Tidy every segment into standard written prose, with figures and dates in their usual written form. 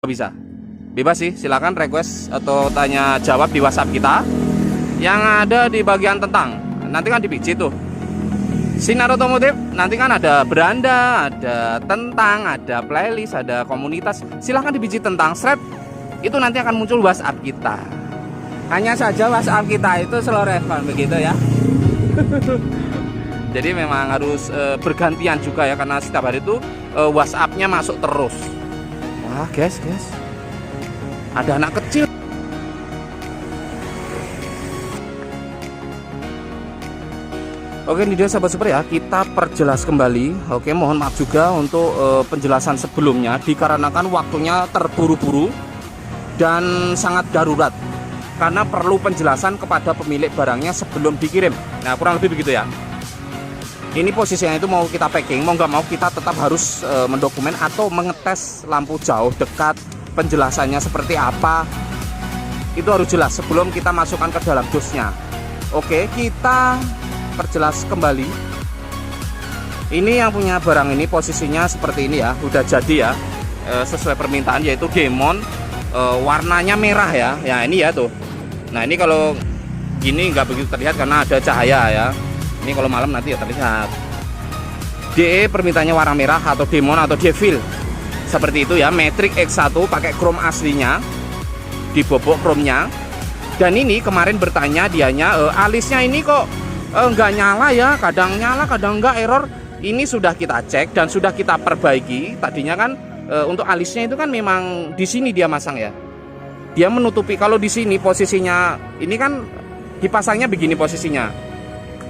Bisa, bebas sih, silakan request atau tanya jawab di WhatsApp kita yang ada di bagian tentang. Nanti kan dipijit tuh Sinar Otomotif, nanti kan ada beranda, ada tentang, ada playlist, ada komunitas. Silahkan dipijit tentang thread, itu nanti akan muncul WhatsApp kita. Hanya saja WhatsApp kita itu slow respon begitu ya. Jadi memang harus bergantian juga ya, karena setiap hari itu WhatsApp-nya masuk terus. Wah guys, ada anak kecil. Oke, ini dia sahabat super ya, kita perjelas kembali. Oke, mohon maaf juga untuk penjelasan sebelumnya, dikarenakan waktunya terburu-buru dan sangat darurat, karena perlu penjelasan kepada pemilik barangnya sebelum dikirim. Nah, kurang lebih begitu ya. Ini posisinya itu mau kita packing, mau nggak mau kita tetap harus mendokumen atau mengetes lampu jauh, dekat, penjelasannya seperti apa. Itu harus jelas sebelum kita masukkan ke dalam dosnya. Oke, kita perjelas kembali. Ini yang punya barang ini posisinya seperti ini ya, udah jadi ya, sesuai permintaan, yaitu Demon, warnanya merah ya. Ya ini ya tuh. Nah ini kalau gini nggak begitu terlihat karena ada cahaya ya. Ini kalau malam nanti ya terlihat. DE permintaannya warna merah atau Demon atau Devil seperti itu ya. Matrix X1 pakai chrome aslinya, dibobok chrome-nya. Dan ini kemarin bertanya dianya, alisnya ini kok nggak nyala ya, kadang nyala kadang enggak, error. Ini sudah kita cek dan sudah kita perbaiki. Tadinya kan untuk alisnya itu kan memang di sini dia masang ya, dia menutupi. Kalau di sini posisinya ini kan dipasangnya begini posisinya,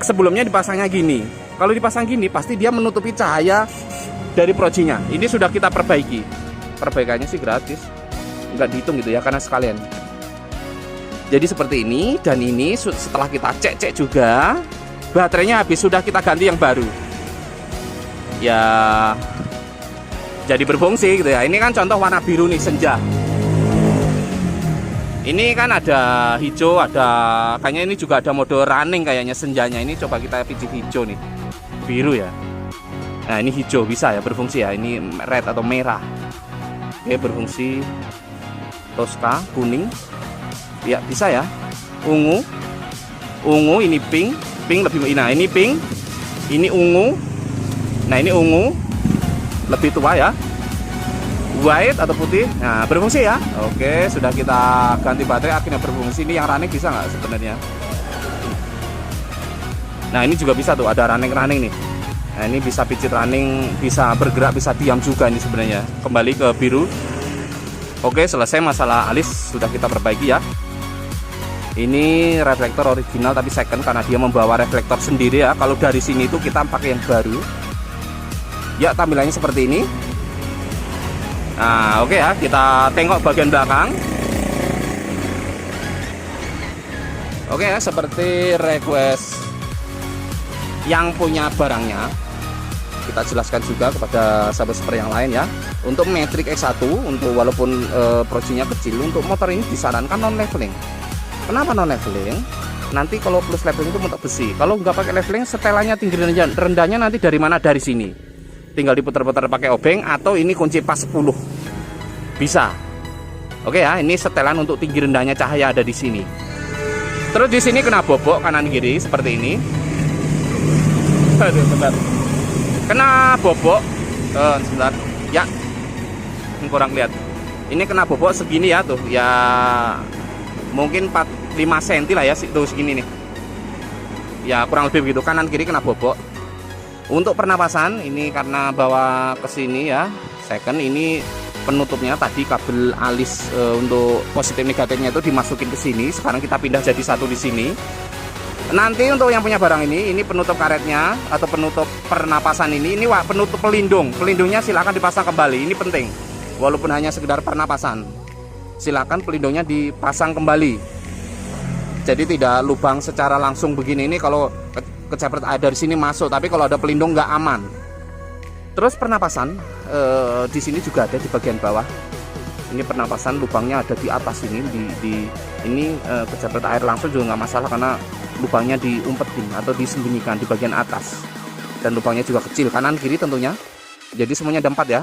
sebelumnya dipasangnya gini. Kalau dipasang gini pasti dia menutupi cahaya dari projinya. Ini sudah kita perbaiki. Perbaikannya sih gratis, nggak dihitung gitu ya, karena sekalian. Jadi seperti ini. Dan ini setelah kita cek juga, baterainya habis, sudah kita ganti yang baru ya, jadi berfungsi gitu ya. Ini kan contoh warna biru nih, senja. Ini kan ada hijau, ada kayaknya ini juga ada mode running kayaknya senjanya. Ini coba kita pijit hijau nih, biru ya. Nah ini hijau bisa ya, berfungsi ya. Ini red atau merah. Oke, berfungsi. Tosca kuning ya, bisa ya. Ungu ini pink lebih, nah ini pink, ini ungu, nah ini ungu lebih tua ya, white atau putih. Nah berfungsi ya. Oke, sudah kita ganti baterai, akhirnya berfungsi. Ini yang running bisa nggak sebenarnya? Nah ini juga bisa tuh, ada running nih. Nah ini bisa pijit running, bisa bergerak, bisa diam juga ini sebenarnya. Kembali ke biru. Oke, selesai masalah alis, sudah kita perbaiki ya. Ini reflektor original tapi second, karena dia membawa reflektor sendiri ya. Kalau dari sini itu kita pakai yang baru. Ya, tampilannya seperti ini. Nah, oke ya, kita tengok bagian belakang. Oke ya, seperti request yang punya barangnya, kita jelaskan juga kepada sahabat super yang lain ya. Untuk Matrix X1, untuk walaupun projinya kecil, untuk motor ini disarankan non leveling. Kenapa non leveling? Nanti kalau plus leveling itu untuk besi. Kalau nggak pakai leveling, setelannya tinggi rendahnya nanti dari mana? Dari sini. Tinggal diputar-putar pakai obeng, atau ini kunci pas 10. Bisa. Oke ya, ini setelan untuk tinggi rendahnya cahaya ada di sini. Terus di sini kena bobok kanan kiri seperti ini. Aduh, sebentar. Kena bobok. Sebentar. Ya. Kurang lihat. Ini kena bobok segini ya tuh. Ya mungkin 5 cm lah ya, tuh segini nih. Ya kurang lebih begitu, kanan kiri kena bobok. Untuk pernapasan ini karena bawa ke sini ya, second, ini penutupnya tadi kabel alis untuk positif negatifnya itu dimasukin ke sini. Sekarang kita pindah jadi satu di sini. Nanti untuk yang punya barang ini penutup karetnya atau penutup pernapasan ini penutup pelindungnya silakan dipasang kembali. Ini penting, walaupun hanya sekedar pernapasan, silakan pelindungnya dipasang kembali. Jadi tidak lubang secara langsung begini. Ini kalau kecepret air dari sini masuk, tapi kalau ada pelindung nggak aman. Terus pernapasan di sini juga ada di bagian bawah. Ini pernapasan lubangnya ada di atas ini. Ini kecepret air langsung juga nggak masalah, karena lubangnya diumpetin atau disembunyikan di bagian atas. Dan lubangnya juga kecil, kanan kiri tentunya. Jadi semuanya ada 4 ya.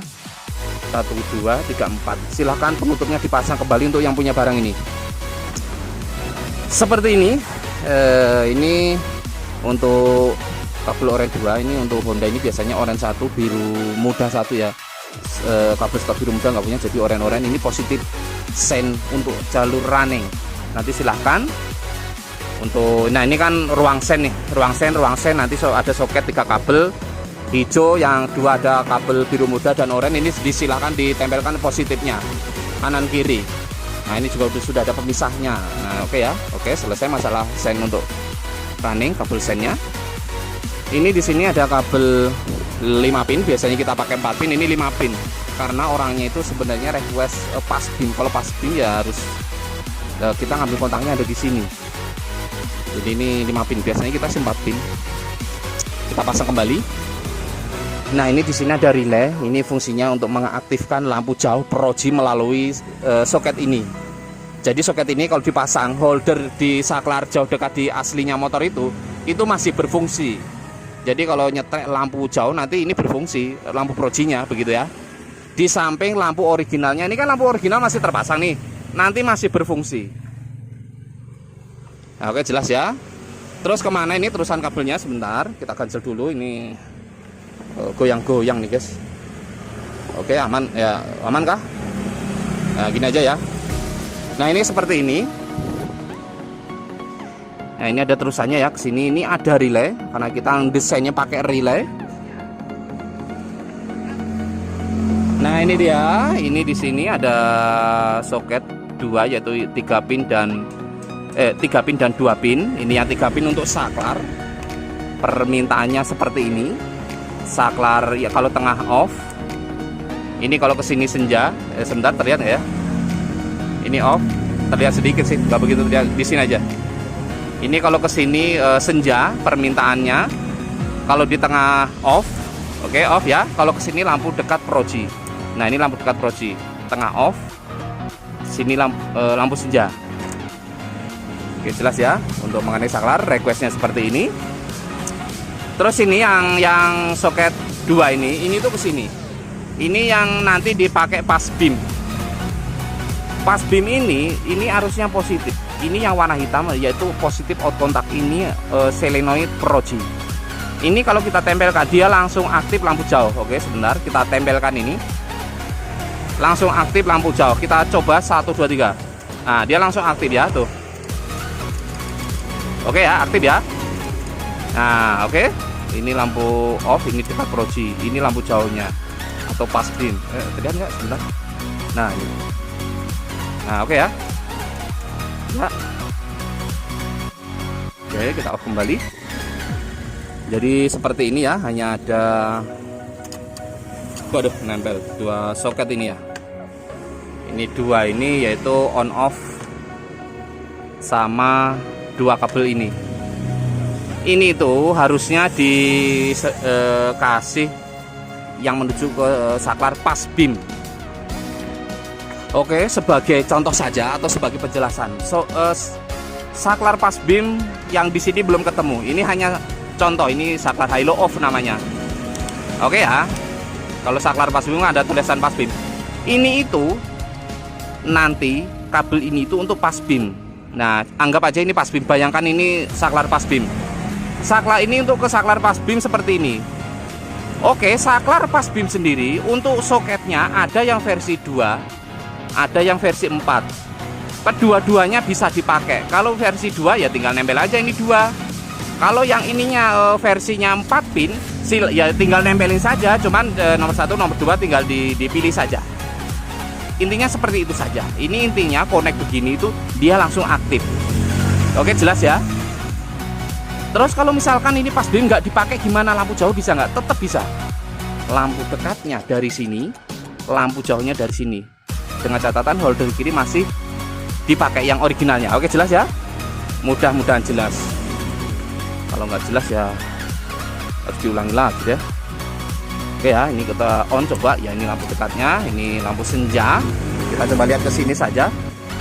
1, 2, 3, 4. Silahkan penutupnya dipasang kembali untuk yang punya barang ini. Seperti ini. Ini untuk kabel orange 2. Ini untuk Honda ini biasanya orange 1, biru muda 1 ya. Kabel stop biru muda nggak punya, jadi orange ini positif sen untuk jalur running. Nanti silahkan untuk, nah ini kan ruang sen nih, ruang sen nanti ada soket 3 kabel hijau, yang 2 ada kabel biru muda dan oranye. Ini disilahkan ditempelkan positifnya kanan kiri. Nah ini juga sudah ada pemisahnya. Nah oke ya, oke, selesai masalah sen untuk running, kabel sennya. Ini di sini ada kabel 5 pin, biasanya kita pakai 4 pin, ini 5 pin karena orangnya itu sebenarnya request pas pin. Kalau pas pin ya harus kita ngambil kontaknya ada di sini. Jadi ini 5 pin, biasanya kita 4 pin. Kita pasang kembali. Nah ini di sini ada relay, ini fungsinya untuk mengaktifkan lampu jauh proji melalui soket ini. Jadi soket ini kalau dipasang holder di saklar jauh dekat di aslinya motor itu masih berfungsi. Jadi kalau nyetrek lampu jauh nanti ini berfungsi, lampu projinya begitu ya. Di samping lampu originalnya, ini kan lampu original masih terpasang nih, nanti masih berfungsi. Nah, oke jelas ya. Terus kemana ini terusan kabelnya, sebentar kita cancel dulu ini. Goyang-goyang nih guys. Oke aman ya, aman kah? Nah gini aja ya. Nah ini seperti ini. Nah ini ada terusannya ya, kesini ini ada relay karena kita desainnya pakai relay. Nah ini dia, ini di sini ada soket 2 yaitu 3 pin dan 3 pin dan 2 pin. Ini yang 3 pin untuk saklar. Permintaannya seperti ini. Saklar ya kalau tengah off. Ini kalau kesini senja, sebentar terlihat ya. Ini off, terlihat sedikit sih, nggak begitu terlihat, di sini aja. Ini kalau kesini senja permintaannya. Kalau di tengah off, oke off ya. Kalau kesini lampu dekat proji. Nah ini lampu dekat proji, tengah off. Sini lampu senja. Oke jelas ya. Untuk mengenai saklar requestnya seperti ini. Terus ini yang soket 2 ini tuh kesini. Ini yang nanti dipakai pas beam. Pas beam ini arusnya positif. Ini yang warna hitam yaitu positif out kontak, ini solenoid proji. Ini kalau kita tempelkan dia langsung aktif lampu jauh. Oke sebentar kita tempelkan ini. Langsung aktif lampu jauh. Kita coba 1 2 3. Nah dia langsung aktif ya tuh. Oke ya, aktif ya. Nah oke, ini lampu off, ini dekat proji, ini lampu jauhnya atau pas beam. Terlihat nggak sebentar? Nah ini. Nah oke ya. Ya. Oke kita off kembali. Jadi seperti ini ya, hanya ada, waduh nempel 2 soket ini ya. Ini 2 ini yaitu on off sama 2 kabel ini. Ini tuh harusnya dikasih yang menuju ke saklar pas beam. Oke, sebagai contoh saja atau sebagai penjelasan. Saklar pas beam yang di sini belum ketemu. Ini hanya contoh, ini saklar high low off namanya. Oke ya. Kalau saklar pas beam ada tulisan pas beam. Ini itu nanti kabel ini itu untuk pas beam. Nah, anggap aja ini pas beam. Bayangkan ini saklar pas beam. Saklar ini untuk ke saklar pas beam seperti ini. Oke, saklar pas beam sendiri untuk soketnya ada yang versi 2, ada yang versi 4. Kedua-duanya bisa dipakai. Kalau versi 2 ya tinggal nempel aja ini 2. Kalau yang ininya versinya 4 pin, ya tinggal nempelin saja. Cuman nomor 1, nomor 2 tinggal dipilih saja. Intinya seperti itu saja. Ini intinya connect begini itu dia langsung aktif. Oke, jelas ya. Terus kalau misalkan ini pas beam nggak dipakai gimana, lampu jauh bisa nggak? Tetap bisa. Lampu dekatnya dari sini, lampu jauhnya dari sini. Dengan catatan holder kiri masih dipakai yang originalnya. Oke jelas ya? Mudah-mudahan jelas. Kalau nggak jelas ya harus diulangi lagi ya. Oke ya, ini kita on coba ya, ini lampu dekatnya, ini lampu senja. Kita coba lihat ke sini saja.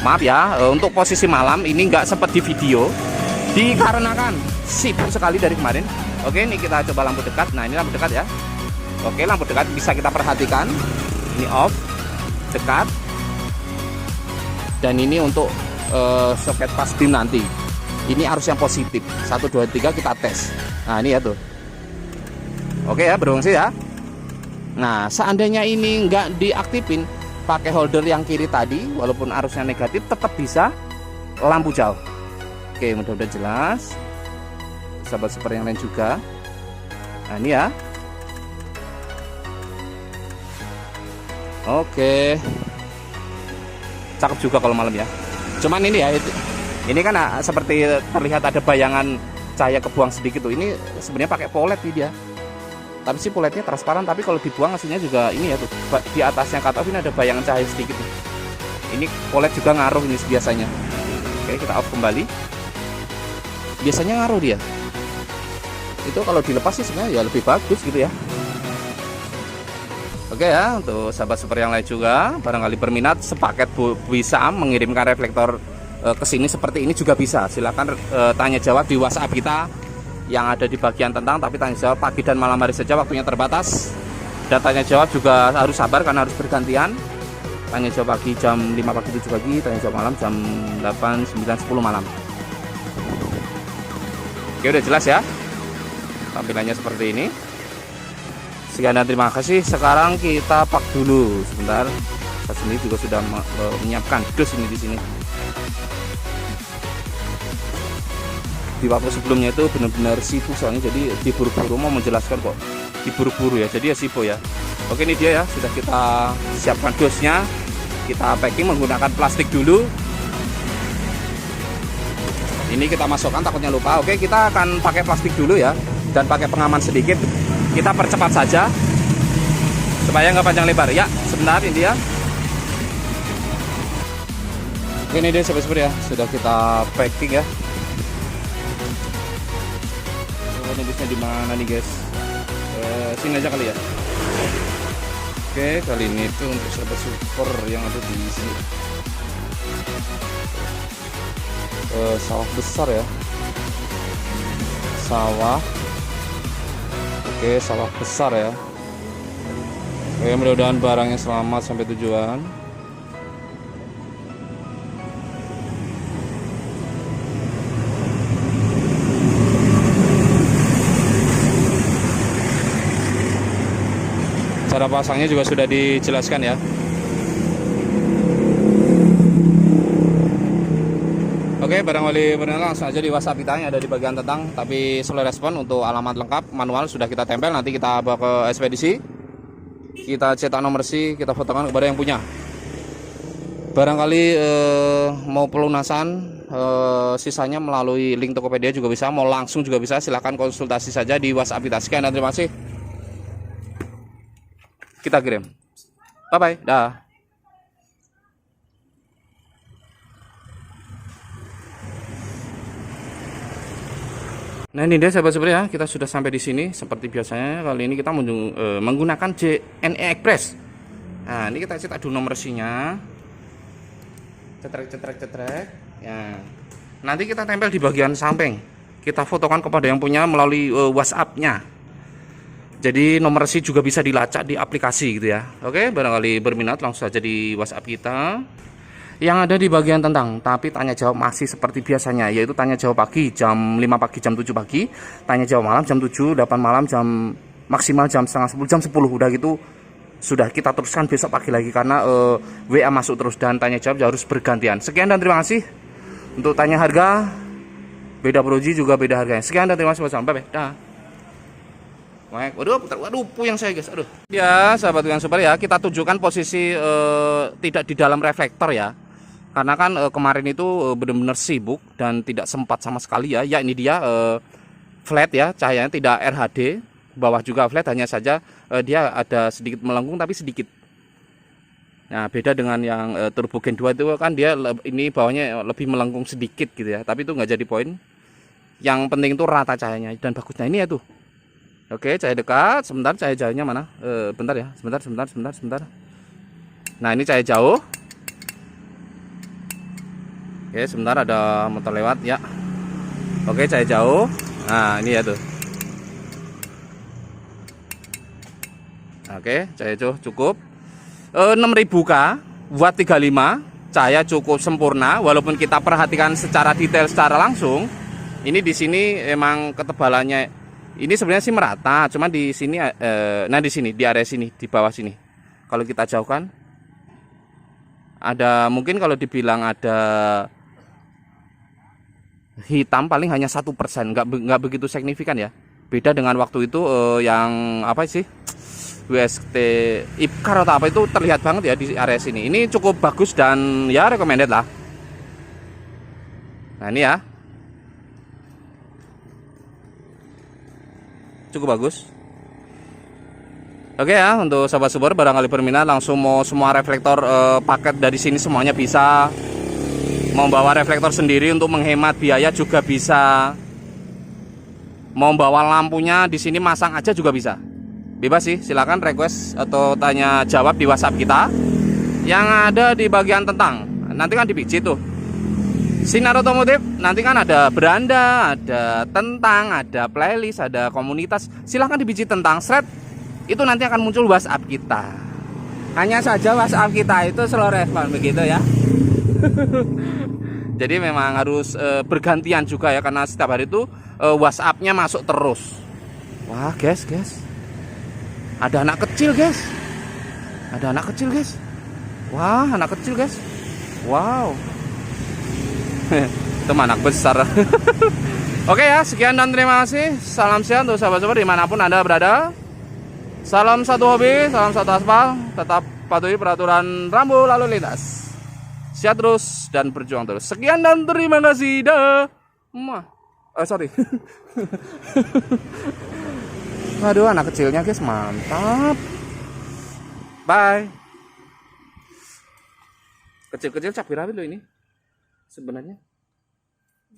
Maaf ya, untuk posisi malam ini nggak sempat di video dikarenakan sibuk sekali dari kemarin. Oke, ini kita coba lampu dekat. Nah ini lampu dekat ya. Oke, lampu dekat bisa kita perhatikan. Ini off, dekat. Dan ini untuk soket pas dim nanti. Ini arus yang positif. 1 2 3 kita tes. Nah, ini ya tuh. Oke ya, berfungsi ya. Nah, seandainya ini nggak diaktifin, pakai holder yang kiri tadi, walaupun arusnya negatif, tetap bisa lampu jauh. Oke, mudah-mudahan jelas. Sahabat super yang lain juga. Nah, ini ya. Oke. Cakep juga kalau malam ya. Cuman ini ya, ini kan seperti terlihat ada bayangan cahaya kebuang sedikit tuh. Ini sebenarnya pakai polet nih dia. Tapi sih poletnya transparan, tapi kalau dibuang hasilnya juga ini ya tuh. Di atasnya cut off ini ada bayangan cahaya sedikit nih. Ini polet juga ngaruh ini biasanya. Oke, kita off kembali. Biasanya ngaruh dia. Itu kalau dilepas sih sebenarnya ya lebih bagus gitu ya. Oke ya, untuk sahabat super yang lain juga, barangkali berminat sepaket bisa mengirimkan reflektor ke sini seperti ini juga bisa. Silahkan tanya jawab di WhatsApp kita yang ada di bagian tentang, tapi tanya jawab pagi dan malam hari saja, waktunya terbatas. Dan tanya jawab juga harus sabar karena harus bergantian. Tanya jawab pagi jam 5 pagi 7 pagi, tanya jawab malam jam 8 9 10 malam. Oke, udah jelas ya tampilannya seperti ini. Sekian dan terima kasih. Sekarang kita pak dulu sebentar. Saya sendiri juga sudah menyiapkan dus ini di sini. Di waktu sebelumnya itu benar-benar sibuk soalnya, jadi diburu-buru mau menjelaskan kok. Diburu-buru ya, jadi ya sibuk ya. Oke, ini dia ya, sudah kita siapkan dusnya. Kita packing menggunakan plastik dulu. Ini kita masukkan, takutnya lupa. Oke, kita akan pakai plastik dulu ya, dan pakai pengaman sedikit. Kita percepat saja supaya nggak panjang lebar ya. Sebentar, ini dia. Oke, ini dia sobat-sobat ya, sudah kita packing ya. Nebusnya di mana nih guys? Sini aja kali ya. Oke, kali ini tuh untuk sahabat super yang ada di sini. Sawah besar ya. Sawah. Oke, sawah besar ya. Oke, mudah-mudahan barangnya selamat sampai tujuan. Cara pasangnya juga sudah dijelaskan ya. Oke, barangkali langsung aja di WhatsApp kita yang ada di bagian tentang, tapi slow respon. Untuk alamat lengkap manual sudah kita tempel, nanti kita bawa ke ekspedisi. Kita cetak nomor SI, kita fotokan kepada yang punya. Barangkali mau pelunasan sisanya melalui link Tokopedia juga bisa, mau langsung juga bisa, silahkan konsultasi saja di WhatsApp kita. Sekian dan terima kasih. Kita kirim. Bye bye. Dah. Nah, ini dia sahabat-sahabat ya, kita sudah sampai di sini. Seperti biasanya kali ini kita menggunakan JNE Express. Nah, ini kita cetak dulu nomor SI-nya. Cetrek. Ya. Nanti kita tempel di bagian samping. Kita fotokan kepada yang punya melalui WhatsApp-nya. Jadi nomor SI juga bisa dilacak di aplikasi gitu ya. Oke, barangkali berminat langsung saja di WhatsApp kita yang ada di bagian tentang. Tapi tanya jawab masih seperti biasanya, yaitu tanya jawab pagi jam 5 pagi jam 7 pagi, tanya jawab malam jam 7 8 malam, jam maksimal jam setengah 10 jam 10. Udah gitu sudah kita teruskan besok pagi lagi karena WA masuk terus, dan tanya jawab harus bergantian. Sekian dan terima kasih. Untuk tanya harga beda proji juga beda harganya. Sekian dan terima kasih. Bye bye. Dah. Waduh, puyeng saya guys. Aduh. Ya, sahabat yang super ya, kita tunjukkan posisi tidak di dalam reflektor ya. Karena kan kemarin itu benar-benar sibuk dan tidak sempat sama sekali ya. Ya, ini dia flat ya, cahayanya tidak RHD. Bawah juga flat, hanya saja dia ada sedikit melengkung tapi sedikit. Nah, beda dengan yang Turbo Gen 2 itu kan dia ini bawahnya lebih melengkung sedikit gitu ya. Tapi itu nggak jadi poin. Yang penting itu rata cahayanya dan bagusnya ini ya tuh. Oke, cahaya dekat. Sebentar, cahaya jauhnya mana? Bentar ya, sebentar. Nah, ini cahaya jauh. Oke, sebentar ada motor lewat ya. Oke, cahaya jauh. Nah, ini ya tuh. Oke, cahaya jauh cukup. 6000K watt 35, cahaya cukup sempurna. Walaupun kita perhatikan secara detail secara langsung, ini di sini emang ketebalannya ini sebenarnya sih merata, cuma di sini nah di sini di area sini di bawah sini. Kalau kita jauhkan ada mungkin kalau dibilang ada hitam paling hanya 1%, nggak begitu signifikan ya. Beda dengan waktu itu yang apa sih WST Ipcar atau apa itu terlihat banget ya di area sini. Ini cukup bagus dan ya recommended lah. Nah ini ya cukup bagus. Oke ya, untuk sahabat super barangkali berminat langsung mau semua reflektor paket dari sini semuanya bisa. Mau bawa reflektor sendiri untuk menghemat biaya juga bisa. Mau bawa lampunya di sini masang aja juga bisa. Bebas sih, silakan request atau tanya jawab di WhatsApp kita yang ada di bagian tentang. Nanti kan dipijit tuh. Sinar Otomotif nanti kan ada beranda, ada tentang, ada playlist, ada komunitas. Silahkan dipijit tentang thread. Itu nanti akan muncul WhatsApp kita. Hanya saja WhatsApp kita itu slow respon begitu ya. Jadi memang harus bergantian juga ya, karena setiap hari itu WhatsApp-nya masuk terus. Wah guys, ada anak kecil guys. Ada anak kecil guys. Wah anak kecil guys. Wow. Itu anak besar. Oke ya, sekian dan terima kasih. Salam sehat untuk sahabat-sahabat dimanapun Anda berada. Salam satu hobi, salam satu aspal. Tetap patuhi peraturan rambu lalu lintas. Sehat terus dan berjuang terus. Sekian dan terima kasih. Dah. Sorry. Aduh, anak kecilnya guys, mantap. Bye. Kecil-kecil cabai rawit loh ini. Sebenarnya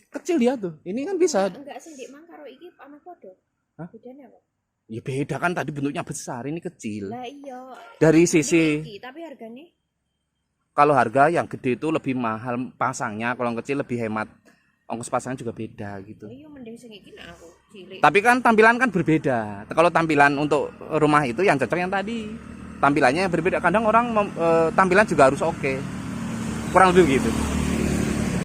kecil dia tuh. Ini kan bisa. Enggak sih, Dik, mang karo iki ana podo. Hah? Bedanya apa? Ya beda kan, tadi bentuknya besar, ini kecil. Lah iya. Dari sisi Tapi harganya kalau harga yang gede itu lebih mahal pasangnya, kalau yang kecil lebih hemat. Ongkos pasang juga beda gitu. iya mending sing iki nak aku cilik. Tapi kan tampilan kan berbeda. Kalau tampilan untuk rumah itu yang cocok yang tadi. Tampilannya berbeda. Kadang orang tampilan juga harus oke. Kurang lebih gitu.